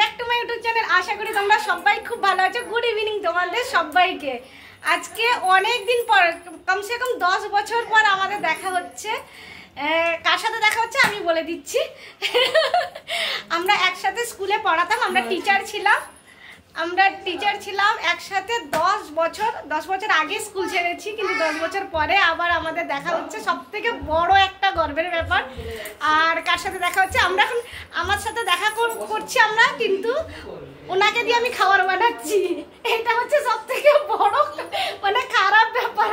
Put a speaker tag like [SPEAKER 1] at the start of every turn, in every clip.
[SPEAKER 1] Back to my YouTube channel. আশা করি তোমরা সবাই খুব ভালো আছো। গুড ইভিনিং তোমাদের সবাইকে। আজকে অনেক দিন পর, কমসে কম 10 বছর পর আমাদের দেখা হচ্ছে। কার সাথে দেখা হচ্ছে আমি বলে দিচ্ছি। আমরা একসাথে স্কুলে পড়াতাম, আমরা টিচার ছিলাম একসাথে 10 বছর আগে স্কুল ছেড়েছি, কিন্তু 10 বছর পরে আবার আমাদের দেখা হচ্ছে। সব থেকে বড় একটা গর্বের ব্যাপার। আর কার সাথে দেখা হচ্ছে, আমরা এখন আমার সাথে দেখা করছি আমরা, কিন্তু ওনাকে দিয়ে আমি খাবার বানাচ্ছি। এটা হচ্ছে সব থেকে বড় মানে খারাপ ব্যাপার।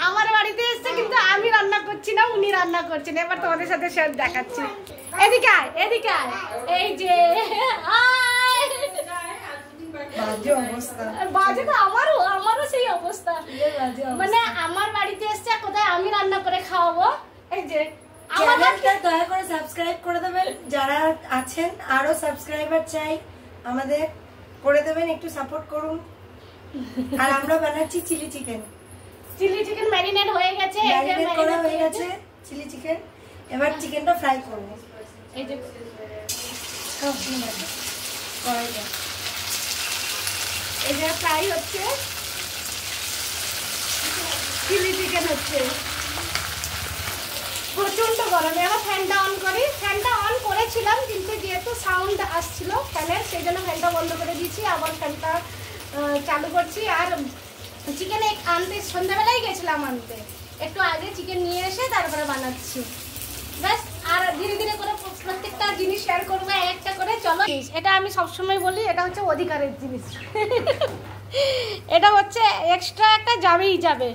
[SPEAKER 1] আমার বাড়িতে এসছে কিন্তু আমি রান্না করছি না, উনি রান্না করছেন। এবার তোমাদের সাথে শেয়ার দেখাচ্ছি। এদিকে আয়, এদিকে আয়। এই যে বাজে তো আমারও সেই অবস্থা। মানে আমার বাড়িতে এসছে, কোথায় আমি রান্না করে খাওয়াবো। এই যে
[SPEAKER 2] চ্যানেলটা দয়া করে সাবস্ক্রাইব করে দেবেন যারা আছেন, আরো সাবস্ক্রাইবার চাই আমাদের, করে দেবেন, একটু সাপোর্ট করুন। আর আমরা বানাচ্ছি চিলি চিকেন
[SPEAKER 1] ম্যারিনেট হয়ে গেছে,
[SPEAKER 2] ম্যারিনেট করা হয়ে গেছে চিলি চিকেন। এবার চিকেনটা ফ্রাই করব।
[SPEAKER 1] এই যে
[SPEAKER 2] কড়াইটা
[SPEAKER 1] এই যে ফ্রাই হচ্ছে, চিলি চিকেন হচ্ছে। প্রচন্ড গরমে আবার ফ্যানটা অন করি। ফ্যানটা অন করেছিলাম, কিন্তু যেহেতু সাউন্ড আসছিল ফ্যানের, সেই জন্য ফ্যানটা বন্ধ করে দিয়েছি। আবার ফ্যানটা চালু করছি। আর চিকেন আনতে সন্ধ্যাবেলায় গেছিলাম আনতে, একটু আগে চিকেন নিয়ে এসে তারপরে বানাচ্ছি ব্যাস। আর ধীরে ধীরে করে প্রত্যেকটা জিনিস শেয়ার করবো একটা করে। চলো, এটা আমি সবসময় বলি, এটা হচ্ছে অধিকারের জিনিস। এটা হচ্ছে এক্সট্রা একটা যাবেই যাবে।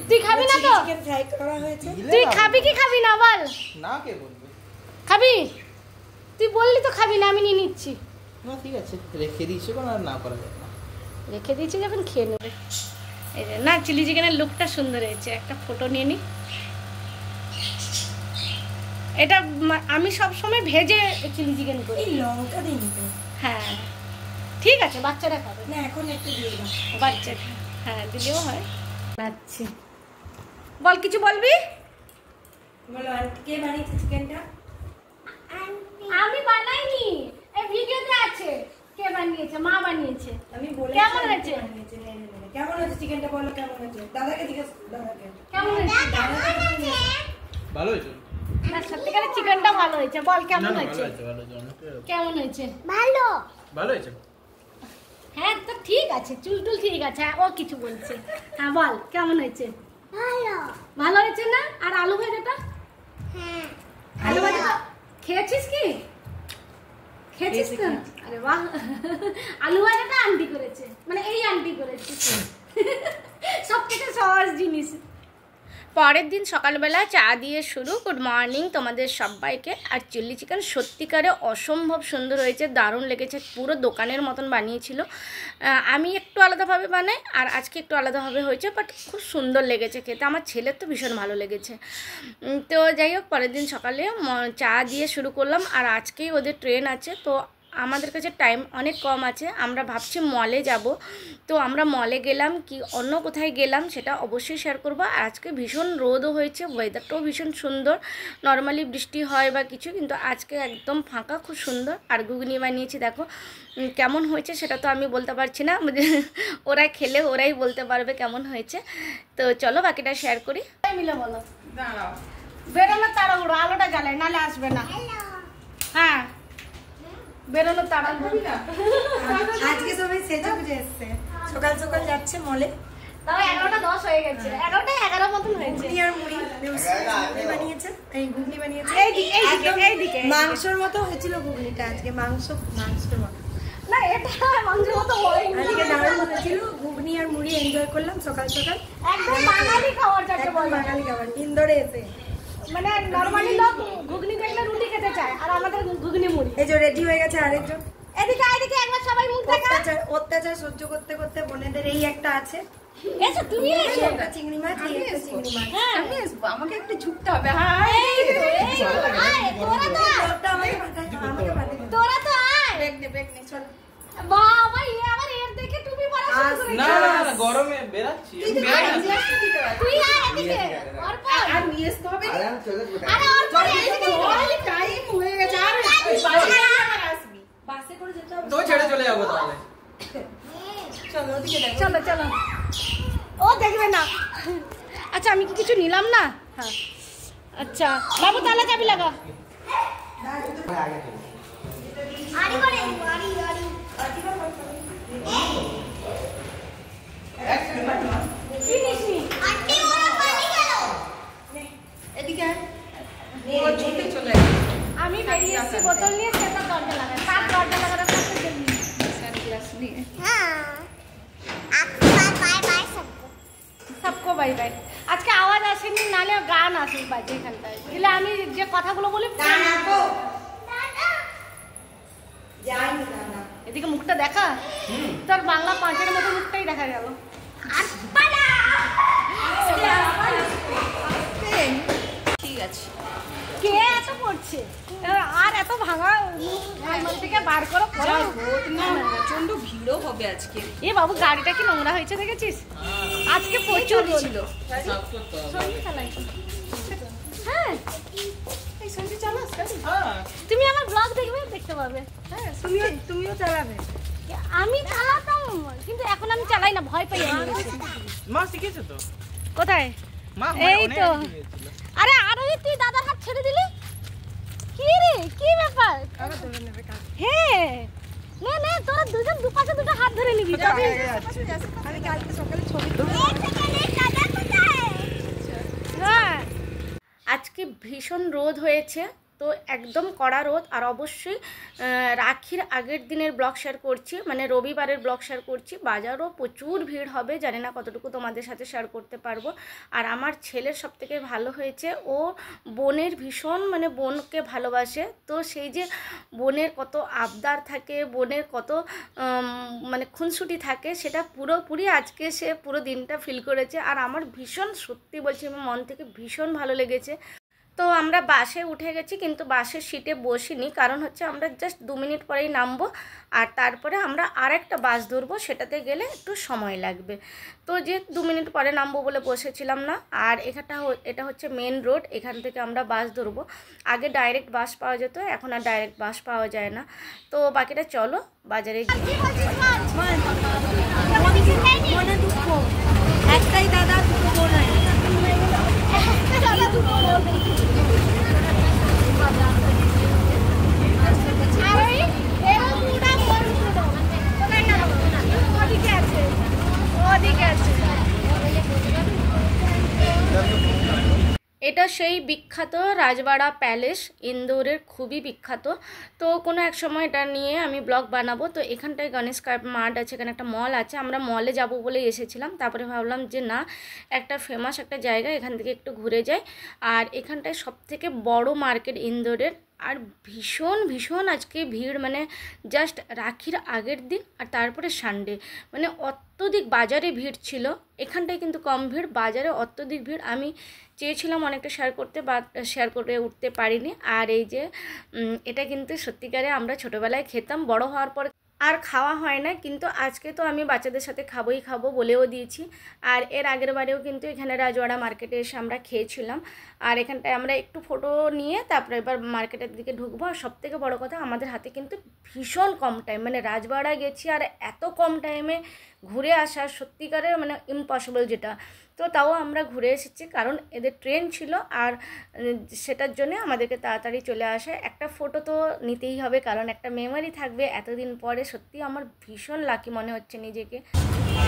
[SPEAKER 1] তুই খাবি না তো?
[SPEAKER 2] চিকেন ফ্রাই করা হয়েছে।
[SPEAKER 1] তুই খাবি কি খাবি না বল?
[SPEAKER 3] না, কে বলবে
[SPEAKER 1] খাবি? তুই বললি তো খাবি না, আমি নিয়ে নিচ্ছি।
[SPEAKER 3] না ঠিক আছে, রেখে দিয়েছি, কোন আর না করা যাবে না।
[SPEAKER 1] রেখে দিয়েছি যখন খেয়ে নেবে। এই যে না, চিলি চিকেনের লুকটা সুন্দর হয়েছে। একটা ফটো নিয়ে নি। এটা আমি সবসময় ভেজে চিলি চিকেন করি।
[SPEAKER 2] এই লঙ্কা দিন তো।
[SPEAKER 1] হ্যাঁ ঠিক আছে, বাচ্চারা খাবে
[SPEAKER 2] না, এখন একটু দিয়ে দাও।
[SPEAKER 1] বাচ্চারা, হ্যাঁ দিলেও হয়। আচ্ছা বল, কিছু বলবি?
[SPEAKER 2] বলো, আন্টি কে বানিয়েছে চিকেনটা?
[SPEAKER 1] আমি বানাইনি, এই ভিডিওতে আছে। কে বানিয়েছে? মা বানিয়েছে।
[SPEAKER 2] আমি বলে
[SPEAKER 1] কেমন হয়েছে?
[SPEAKER 2] কেমন হয়েছে চিকেনটা বলো, কেমন হয়েছে? দাদাকে জিজ্ঞেস, দাদাকে
[SPEAKER 1] কেমন হয়েছে?
[SPEAKER 3] ভালো হয়েছে
[SPEAKER 1] না, সত্যিকারের চিকেনটা ভালো হয়েছে। বল কেমন হয়েছে? কেমন হয়েছে? ভালো
[SPEAKER 3] ভালো হয়েছে।
[SPEAKER 1] হ্যাঁ তো ঠিক আছে, চুলটুল ঠিক আছে। ও কিছু বলছে। হ্যাঁ বল কেমন হয়েছে? ভালো হয়েছে না? আর আলু ভাজাটা? হ্যাঁ আলু ভাজাটা খেয়েছিস কি? খেয়েছিস তো? আরে বাহ, আলু ভাজাটা আন্টি করেছে, মানে এই আন্টি করেছে। সব থেকে সহজ জিনিস। পরের দিন সকালবেলা চা দিয়ে শুরু। গুড মর্নিং তোমাদের সবাইকে। আর চিলি চিকেন সত্যিকারে অসম্ভব সুন্দর হয়েছে, দারুণ লেগেছে। পুরো দোকানের মতন বানিয়েছিল। আমি একটু আলাদাভাবে বানাই, আর আজকে একটু আলাদাভাবে হয়েছে, বাট খুব সুন্দর লেগেছে খেতে। আমার ছেলের তো ভীষণ ভালো লেগেছে। তো যাই হোক, পরের দিন সকালে চা দিয়ে শুরু করলাম। আর আজকেই ওদের ট্রেন আছে, তো আমাদের কাছে টাইম অনেক কম আছে। আমরা ভাবছি মলে যাব, তো আমরা মলে গেলাম কি অন্য কোথায় গেলাম সেটা অবশ্যই শেয়ার করবো। আর আজকে ভীষণ রোদও হয়েছে, ওয়েদারটাও ভীষণ সুন্দর। নর্মালি বৃষ্টি হয় বা কিছু, কিন্তু আজকে একদম ফাঁকা, খুব সুন্দর। আর ঘুগনি বানিয়েছি, দেখো কেমন হয়েছে সেটা তো আমি বলতে পারছি না, ওরা খেলে ওরাই বলতে পারবে কেমন হয়েছে। তো চলো বাকিটা শেয়ার করি। মিলে বলো, বেরোনোর তাড়াহুড়ো, আলোটা জ্বালায় নালে আসবে না। হ্যাঁ বেরোনোর তাড়াহুড়ো।
[SPEAKER 2] আজকে সবাই সেজে গুজে এসছে, সকাল সকাল যাচ্ছে মলে।
[SPEAKER 1] তাও 11:10 হয়ে গেছে, 11:11 মতন হয়েছে।
[SPEAKER 2] ঘুগনি আর মুড়ি বানিয়েছে, এই ঘুগনি বানিয়েছে
[SPEAKER 1] এইদিকে
[SPEAKER 2] মাংসের মতো হয়েছিল ঘুগনিটা আজকে। মাংসের মতো
[SPEAKER 1] না, এটা মাংসের মতো হয়নি।
[SPEAKER 2] আজকে দারুণ হয়েছিল। ঘুগনি আর মুড়ি এনজয় করলাম সকাল সকাল।
[SPEAKER 1] একদম বাঙালি খাবার যাকে বলে,
[SPEAKER 2] বাঙালি খাবার। ইন্দোরে এসে
[SPEAKER 1] মানে নরমালি লোক ঘুগনি দেখলে রুটি খেতে চায়, আর আমাদের ঘুগনি মুড়ি।
[SPEAKER 2] এই যে রেডি হয়ে গেছে আরেকজন।
[SPEAKER 1] এদিকে একবার সবাই মুখ দেখা।
[SPEAKER 2] অত্যাচার সহ্য করতে করতে বোনেদের এই একটা আছে।
[SPEAKER 1] এসো তুমি, এসো।
[SPEAKER 2] চিংড়ি মাছ, চিংড়ি মাছ।
[SPEAKER 1] হ্যাঁ
[SPEAKER 2] আমি আসবো, আমাকে একটু ঝুঁকতে হবে। হ্যাঁ
[SPEAKER 1] তোরা তো আয়।
[SPEAKER 2] ব্যাগ নে চল।
[SPEAKER 1] বাবা আবার এর দেখে তুমি পড়া শুরু করেছিস।
[SPEAKER 3] না না, গরমে বেরাচ্ছি।
[SPEAKER 1] তুই আয় এদিকে, অর্পণ।
[SPEAKER 2] আর নিয়ে আসতে হবে।
[SPEAKER 1] আরে অর্পণ এদিকে,
[SPEAKER 2] টাইম হয়ে গেছে। আর আসবি। করে যেতে হবে।
[SPEAKER 3] তো ছেড়ে চলে যাবো তাহলে।
[SPEAKER 2] চলো ওদিকে দেখো।
[SPEAKER 1] চলো চলো, ও দেখবে না। আচ্ছা আমি কি কিছু নিলাম না? হ্যাঁ আচ্ছা বাবু তাহলে চাবি লাগা। কি নিসনি?
[SPEAKER 2] এদিকে আয়। ও ছুটে চলে গেছে।
[SPEAKER 1] আমি বেরিয়ে এসেছি বোতল নিয়ে, সেটা দরজা লাগায়, তার দরজা লাগানোর কাছে জন্য
[SPEAKER 2] সানগ্লাস নিয়ে।
[SPEAKER 1] सबको बाय बाय। আজকে আওয়াজ আসেনি, নালে গান আসে বাজে এখানটায়, দিলে আমি যে কথাগুলো বলি
[SPEAKER 2] দাঁড়া তো। যাইনি দাঁড়া।
[SPEAKER 1] এদিকে মুখটা দেখা, তোর বাংলা পাঁচের মতো মুখটাই দেখা গেল।
[SPEAKER 2] ঠিক আছে।
[SPEAKER 1] কে এত পড়ছে আর এত ভাঙা আলমারি থেকে বার করো করো।
[SPEAKER 2] প্রচন্ড ভিড়ও হবে আজকে।
[SPEAKER 1] এ বাবু গাড়িটা কি নোংরা হয়েছে দেখেছিস? আজকে প্রচুর ছিল।
[SPEAKER 3] সাফ করতে হবে।
[SPEAKER 1] সঙ্গে চালাই। হ্যাঁ
[SPEAKER 2] এই সঞ্জু চালাস গাড়ি?
[SPEAKER 3] হ্যাঁ।
[SPEAKER 1] তুমি আমার ব্লগ দেখবে, দেখতে পাবে।
[SPEAKER 2] হ্যাঁ তুমিও চালাবে।
[SPEAKER 1] আমি চালাতাম কিন্তু এখন আমি চালাই না, ভয় পাই আমি বেশি।
[SPEAKER 3] মা শিখেছে তো।
[SPEAKER 1] কোথায়?
[SPEAKER 3] মা
[SPEAKER 1] এই
[SPEAKER 3] অনেক
[SPEAKER 1] তো।
[SPEAKER 3] আগে শিখেছিল।
[SPEAKER 1] আরে আরো তুই দাদার হাত ছেড়ে দিলি, কি রে কি ব্যাপার?
[SPEAKER 2] আবার ধরে নেবে কাজ।
[SPEAKER 1] হ্যাঁ নে নে, তোরা দুজন দুপাশে দুটো হাত ধরে নিবি। যাবি?
[SPEAKER 2] আমি কালকে সকালে ছবি তুলবো।
[SPEAKER 1] হ্যাঁ আজকে ভীষণ রোদ হয়েছে, তো একদম কড়া রোদ। আর অবশ্যই রাখির আগের দিনের ব্লগ শেয়ার করছি, মানে রবিবারের ব্লগ শেয়ার করছি। বাজারও প্রচুর ভিড় হবে, জানি না কতটুকু তোমাদের সাথে শেয়ার করতে পারবো। আর আমার ছেলের সবথেকে ভালো হয়েছে, ও বোনের ভীষণ মানে বোনকে ভালোবাসে, তো সেই যে বোনের কত আবদার থাকে, বোনের কত মানে খুনসুটি থাকে, সেটা পুরোপুরি আজকে সে পুরো দিনটা ফিল করেছে। আর আমার ভীষণ, সত্যি বলছি আমার মন থেকে ভীষণ ভালো লেগেছে। তো আমরা বাসে উঠে গেছি, কিন্তু বাসের সিটে বসিনি, কারণ হচ্ছে আমরা জাস্ট 2 মিনিট পরেই নামবো, আর তারপরে আমরা আরেকটা বাস ধরবো, সেটাতে গেলে একটু সময় লাগবে। তো যে 2 মিনিট পরে নামবো বলে বসেছিলাম না। আর এটা হচ্ছে মেন রোড, এখান থেকে আমরা বাস ধরবো। আগে ডাইরেক্ট বাস পাওয়া যেত, এখন আর ডাইরেক্ট বাস পাওয়া যায় না। তো বাকিটা চলো বাজারে গিয়ে।
[SPEAKER 2] মনে দুঃখ একটাই দাদা, দুটো বোন আছে।
[SPEAKER 1] এটা সেই বিখ্যাত রাজবাড়া প্যালেস, ইন্দোরের খুবই বিখ্যাত। তো কোনো এক সময় এটা নিয়ে আমি ব্লগ বানাবো। তো এখানটায় গণেশ মার্ট আছে, এখানে একটা মল আছে, আমরা মলে যাব বলে এসেছিলাম। তারপরে ভাবলাম যে না, একটা ফেমাস একটা জায়গা, এখান থেকে একটু ঘুরে যাই। আর এখানটায় সবথেকে বড় মার্কেট ইন্দোরের। আর ভীষণ ভীষণ আজকে ভিড়, মানে জাস্ট রাখির আগের দিন আর তারপরে সানডে, মানে অত্যধিক বাজারে ভিড় ছিল। এখানটায় কিন্তু কম ভিড়, বাজারে অত্যধিক ভিড়। আমি চেয়েছিলাম অনেকটা শেয়ার করতে, বা শেয়ার করে উঠতে পারিনি। আর এই যে এটা কিন্তু সত্যিকারে আমরা ছোটোবেলায় খেতাম, বড় হওয়ার পর আর খাওয়া হয় না, কিন্তু আজকে তো আমি বাচ্চাদের সাথে খাবো বলেও দিয়েছি। আর এর আগের বারেও কিন্তু এখানে রাজওয়াড়া মার্কেটে এসে আমরা খেয়েছিলাম। আর এখানটায় আমরা একটু ফটো নিয়ে তারপরে এবার মার্কেটের দিকে ঢুকবো। আর সবথেকে বড় কথা, আমাদের হাতে কিন্তু ভীষণ কম টাইম, মানে রাজবাড়া গেছি আর এত কম টাইমে ঘুরে আসা সত্যিকারের মানে ইম্পসিবল যেটা। তো তাও আমরা ঘুরে এসেছি, কারণ এদের ট্রেন ছিল, আর সেটার জন্য আমাদেরকে তাড়াতাড়ি চলে আসে। একটা ফটো তো নিতেই হবে, কারণ একটা মেমোরি থাকবে এতদিন পরে। সত্যি আমার ভীষণ লাকি মনে হচ্ছে নিজেকে।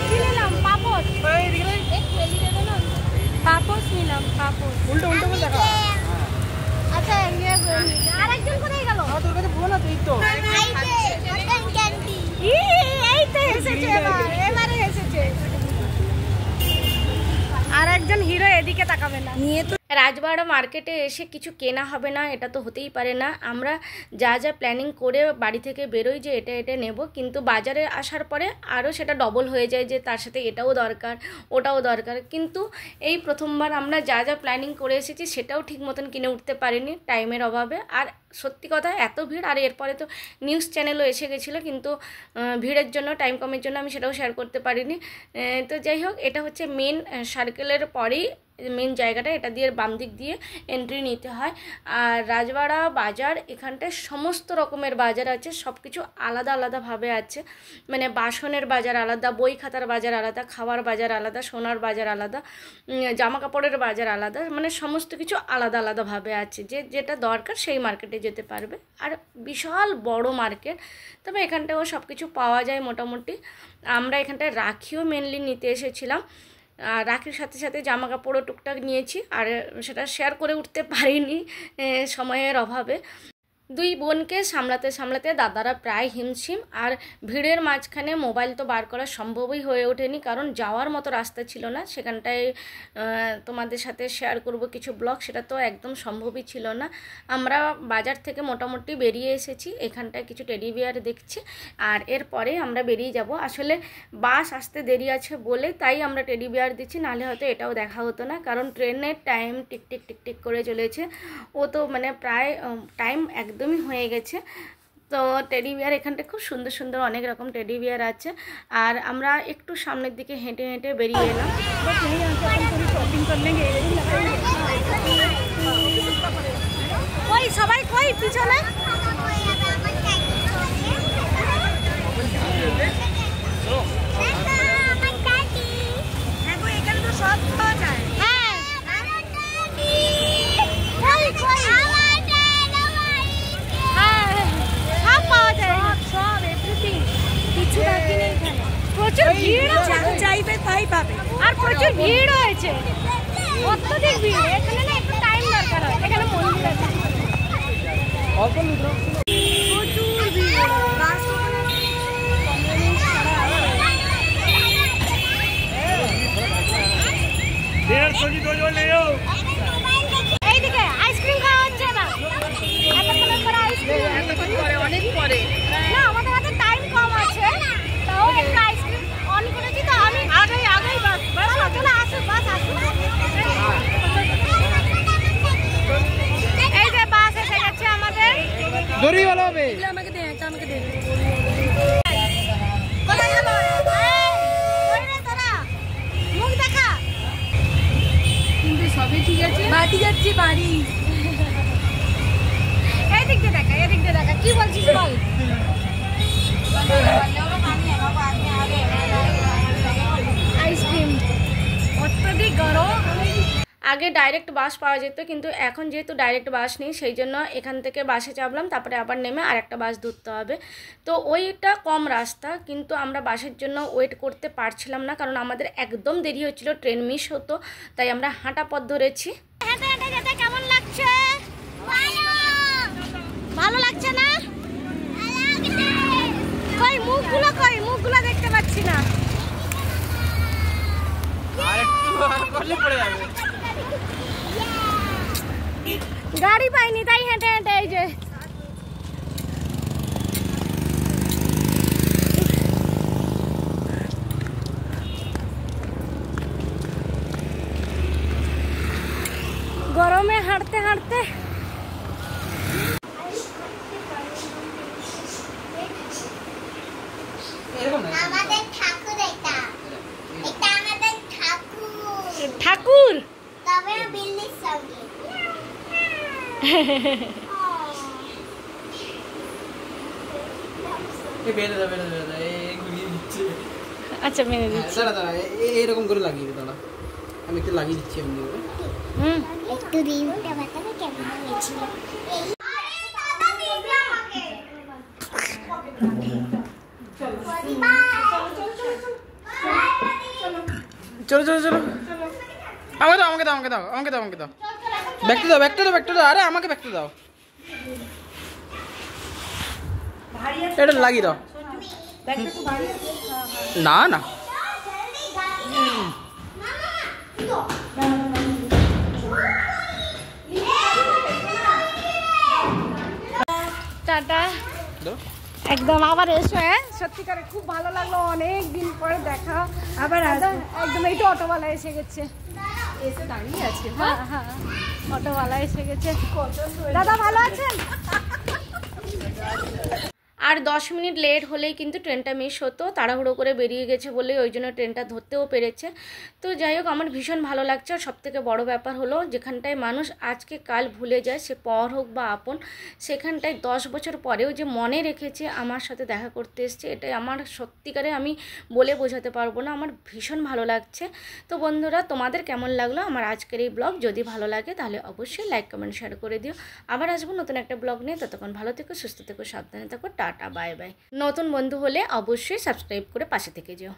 [SPEAKER 1] কি নিলাম? পাপড়, পাপড় নিলাম, পাপড়।
[SPEAKER 3] উল্টো উল্টো করে দেখা।
[SPEAKER 1] আচ্ছা আরেকজন কোথায় গেল?
[SPEAKER 3] তোর কাছে ফোন আছে এই তো।
[SPEAKER 1] এই তো এসেছে, এবারে এসেছে। আর একজন হিরো এদিকে তাকাবে না।
[SPEAKER 2] নিয়ে তো
[SPEAKER 1] রাজবাড়া মার্কেটে এসে কিছু কেনা হবে না, এটা তো হতেই পারে না। আমরা যা যা প্ল্যানিং করে বাড়ি থেকে বেরোই যে এটা নেব, কিন্তু বাজারে আসার পরে আরও সেটা ডবল হয়ে যায়, যে তার সাথে এটাও দরকার ওটাও দরকার। কিন্তু এই প্রথমবার আমরা যা যা প্ল্যানিং করে এসেছি সেটাও ঠিক মতন কিনে উঠতে পারিনি টাইমের অভাবে। আর সত্যি কথা এত ভিড়, আর এরপরে তো নিউজ চ্যানেলও এসে গেছিলো, কিন্তু ভিড়ের জন্য, টাইম কমের জন্য আমি সেটাও শেয়ার করতে পারিনি। তো যাই হোক, এটা হচ্ছে মেন সার্কেলের পরেই মেন জায়গাটা, এটা দিয়ে বাম দিক দিয়ে এন্ট্রি নিতে হয়। আর রাজবাড়া বাজার, এখানটায় সমস্ত রকমের বাজার আছে, সব কিছু আলাদা আলাদাভাবে আছে। মানে বাসনের বাজার আলাদা, বই খাতার বাজার আলাদা, খাওয়ার বাজার আলাদা, সোনার বাজার আলাদা, জামা কাপড়ের বাজার আলাদা, মানে সমস্ত কিছু আলাদা আলাদাভাবে আছে। যেটা দরকার সেই মার্কেটে যেতে পারবে। আর বিশাল বড় মার্কেট, তবে এখানটাও সব কিছু পাওয়া যায় মোটামুটি। আমরা এখানটায় রাখিও মেনলি নিতে এসেছিলাম, আর রাখির সাথে সাথে জামা কাপড়ও টুকটাক নিয়েছি, আর সেটা শেয়ার করে উঠতে পারিনি সময়ের অভাবে। দুই বোনকে সামলাতে সামলাতে দাদারা প্রায় হিমশিম, আর ভিড়ের মাঝখানে মোবাইল তো বার করা সম্ভবই হয়ে ওঠেনি, কারণ যাওয়ার মতো রাস্তা ছিল না। সেখানটায় তোমাদের সাথে শেয়ার করব কিছু ব্লগ, সেটা তো একদম সম্ভবই ছিল না। আমরা বাজার থেকে মোটামুটি বেরিয়ে এসেছি, এখানটায় কিছু টেডি বিয়ার দেখছি, আর এরপরে আমরা বেরিয়ে যাব। আসলে বাস আসতে দেরি আছে বলে তাই আমরা টেডি বিয়ার দিচ্ছি, নাহলে হয়তো এটাও দেখা হতো না, কারণ ট্রেনের টাইম টিকটিক টিকটিক করে চলেছে। ও তো মানে প্রায় টাইম একদমই হয়ে গেছে। তো টেডি বিয়ার এখানটা খুব সুন্দর সুন্দর অনেক রকম টেডি বিয়ার আছে, আর আমরা একটু সামনের দিকে হেঁটে হেঁটে বেরিয়ে এলাম। কই সবাই কই পিছনে?
[SPEAKER 2] সব পাওয়া যায়।
[SPEAKER 1] প্রচুর ভিড়,
[SPEAKER 2] চাইবে তাই পাবে,
[SPEAKER 1] আর প্রচুর ভিড় হয়েছে, অত্যধিক ভিড়। এখানে না একটু টাইম দরকার হয়, এখানে মন্দির আছে, প্রচুর ভিড়। এইদিকে আইসক্রিম খাওয়া হচ্ছে না, অনেক পরে না, আমাদের হাতে টাইম কম আছে, তাও একটু আইসক্রিম অন করেছি। তো আমি আগেই বাস চলে আসুন, বাস আসুন। এই যে বাস এসে গেছে আমাদের।
[SPEAKER 3] দড়ি ভালো হবে,
[SPEAKER 2] আমাকে দে, আমাকে দে।
[SPEAKER 1] কোথায় গেল? তোরা মুখ দেখা,
[SPEAKER 2] কিন্তু সবই ঠিক আছে। বাড়ি যাচ্ছি, বাড়ি।
[SPEAKER 1] এদিক দিয়ে দেখা, এদিক দিয়ে দেখা, কি বলছিস বল? আইসক্রিম অত্যধিক গরম। আগে ডাইরেক্ট বাস পাওয়া যেত, কিন্তু এখন যেহেতু ডাইরেক্ট বাস নেই, সেই জন্য এখান থেকে বাসে চাপলাম, তারপরে আবার নেমে আর একটা বাস ধরতে হবে। তো ওইটা কম রাস্তা, কিন্তু আমরা বাসের জন্য ওয়েট করতে পারছিলাম না, কারণ আমাদের একদম দেরি হচ্ছিল, ট্রেন মিস হতো, তাই আমরা হাঁটা পথ ধরেছি। হেঁটে হেঁটে যেতে কেমন লাগছে? ভালো লাগছে না? কই মুখগুলো, কই মুখগুলো দেখতে পাচ্ছি না। গাড়ি পাইনি তাই হেঁটে হেঁটে, এই যে গরমে হাঁটতে হাঁটতে
[SPEAKER 4] আমাদের ঠাকুর, এটা এটা আমাদের ঠাকুর,
[SPEAKER 1] ঠাকুর
[SPEAKER 4] তবে বিল্লির সঙ্গে।
[SPEAKER 1] আচ্ছা মেনে দিচ্ছি।
[SPEAKER 3] এরকম করে লাগিয়ে দাঁড়া, আমি একটু লাগিয়ে দিচ্ছি এমনি করে।
[SPEAKER 4] একটু রিউটা বাতাবে কেমন হয়েছিল।
[SPEAKER 3] চলো চলো চলো, আমাকে দাও আমাকে দাও আমাকে দাও আমাকে দাও আমাকে দাও, ব্যাগটা দাও ব্যাগটা দাও ব্যাগটা দাও, আরে আমাকে ব্যাগটা দাও, এটা লাগিয়ে দাও। না না
[SPEAKER 1] টাটা, একদম আবার এসো। হ্যাঁ সত্যিকারে খুব ভালো লাগলো, অনেক দিন পরে দেখা।
[SPEAKER 2] আবার
[SPEAKER 1] একদম এই তো অটোওয়ালা এসে গেছে,
[SPEAKER 2] এসে দাঁড়িয়ে আছে।
[SPEAKER 1] হ্যাঁ হ্যাঁ অটোওয়ালা এসে গেছে। দাদা ভালো আছেন? আর 10 মিনিট লেট হলেই কিন্তু ট্রেনটা মিস হতো, তাড়াহুড়ো করে বেরিয়ে গেছে বলেই ওই জন্য ট্রেনটা ধরতেও পেরেছে। তো যাই হোক, আমার ভীষণ ভালো লাগছে। আর সবথেকে বড় ব্যাপার হলো, যেখানটায় মানুষ আজকে কাল ভুলে যায়, সে পর হোক বা আপন, সেখানটায় 10 বছর পরেও যে মনে রেখেছে আমার সাথে দেখা করতে এসছে, এটাই আমার সত্যিকারে আমি বলে বোঝাতে পারবো না, আমার ভীষণ ভালো লাগছে। তো বন্ধুরা, তোমাদের কেমন লাগলো আমার আজকের এই ব্লগ? যদি ভালো লাগে তাহলে অবশ্যই লাইক কমেন্ট শেয়ার করে দিও। আবার আসবো নতুন একটা ব্লগ নিয়ে, ততক্ষণ ভালো থেকো, সুস্থ থেকো, সাবধানে থাকো, টাটা বাই বাই। নতুন বন্ধু হলে অবশ্যই সাবস্ক্রাইব করে পাশে থেকে যেও।